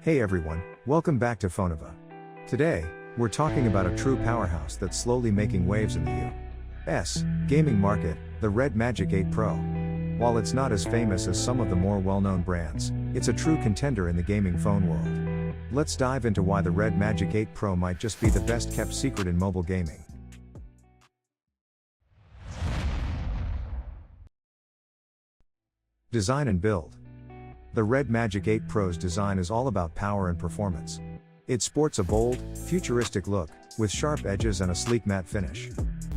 Hey everyone, welcome back to Phonova. Today, we're talking about a true powerhouse that's slowly making waves in the U.S. gaming market, the RedMagic 8 Pro. While it's not as famous as some of the more well-known brands, it's a true contender in the gaming phone world. Let's dive into why the RedMagic 8 Pro might just be the best kept secret in mobile gaming. Design and build. The RedMagic 8 Pro's design is all about power and performance. It sports a bold, futuristic look, with sharp edges and a sleek matte finish.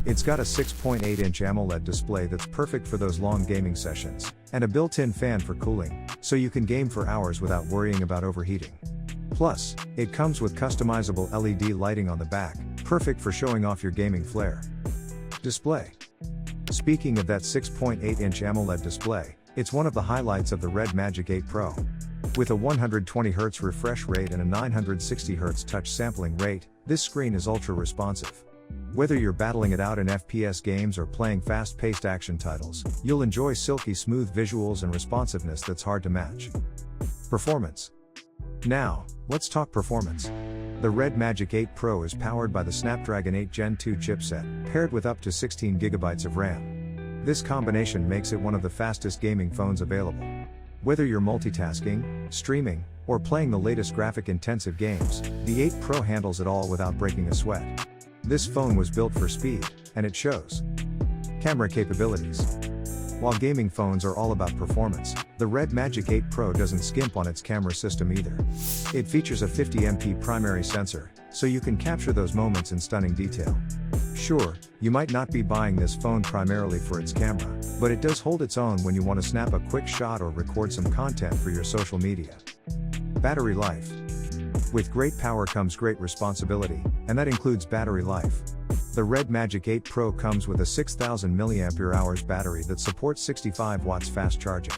It's got a 6.8-inch AMOLED display that's perfect for those long gaming sessions, and a built-in fan for cooling, so you can game for hours without worrying about overheating. Plus, it comes with customizable LED lighting on the back, perfect for showing off your gaming flair. Display. Speaking of that 6.8-inch AMOLED display, it's one of the highlights of the RedMagic 8 Pro. With a 120Hz refresh rate and a 960Hz touch sampling rate, this screen is ultra responsive. Whether you're battling it out in FPS games or playing fast-paced action titles, you'll enjoy silky smooth visuals and responsiveness that's hard to match. Performance. Now, let's talk performance. The RedMagic 8 Pro is powered by the Snapdragon 8 Gen 2 chipset, paired with up to 16GB of RAM. This combination makes it one of the fastest gaming phones available. Whether you're multitasking, streaming, or playing the latest graphic-intensive games, the 8 Pro handles it all without breaking a sweat. This phone was built for speed, and it shows. Camera capabilities. While gaming phones are all about performance, the RedMagic 8 Pro doesn't skimp on its camera system either. It features a 50MP primary sensor, so you can capture those moments in stunning detail. Sure, you might not be buying this phone primarily for its camera, but it does hold its own when you want to snap a quick shot or record some content for your social media. Battery life. With great power comes great responsibility, and that includes battery life. The RedMagic 8 Pro comes with a 6000 mAh battery that supports 65 watts fast charging.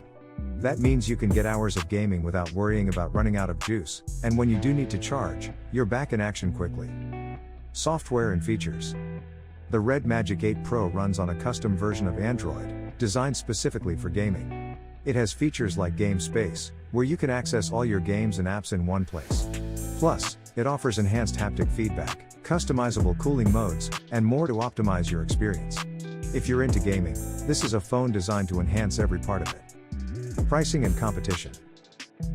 That means you can get hours of gaming without worrying about running out of juice, and when you do need to charge, you're back in action quickly. Software and features. The RedMagic 8 Pro runs on a custom version of Android, designed specifically for gaming. It has features like Game Space, where you can access all your games and apps in one place. Plus, it offers enhanced haptic feedback, customizable cooling modes, and more to optimize your experience. If you're into gaming, this is a phone designed to enhance every part of it. Pricing and competition.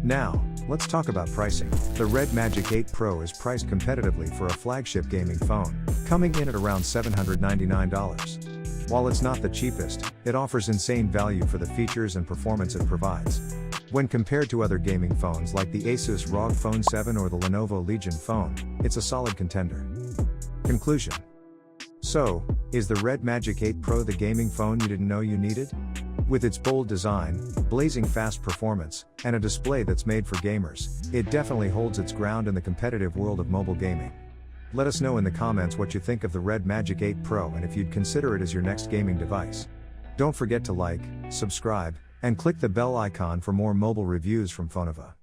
Now, let's talk about pricing. The RedMagic 8 Pro is priced competitively for a flagship gaming phone, coming in at around $799. While it's not the cheapest, it offers insane value for the features and performance it provides. When compared to other gaming phones like the Asus ROG Phone 7 or the Lenovo Legion phone, it's a solid contender. Conclusion. So, is the RedMagic 8 Pro the gaming phone you didn't know you needed? With its bold design, blazing fast performance, and a display that's made for gamers, it definitely holds its ground in the competitive world of mobile gaming. Let us know in the comments what you think of the RedMagic 8 Pro and if you'd consider it as your next gaming device. Don't forget to like, subscribe, and click the bell icon for more mobile reviews from Phonova.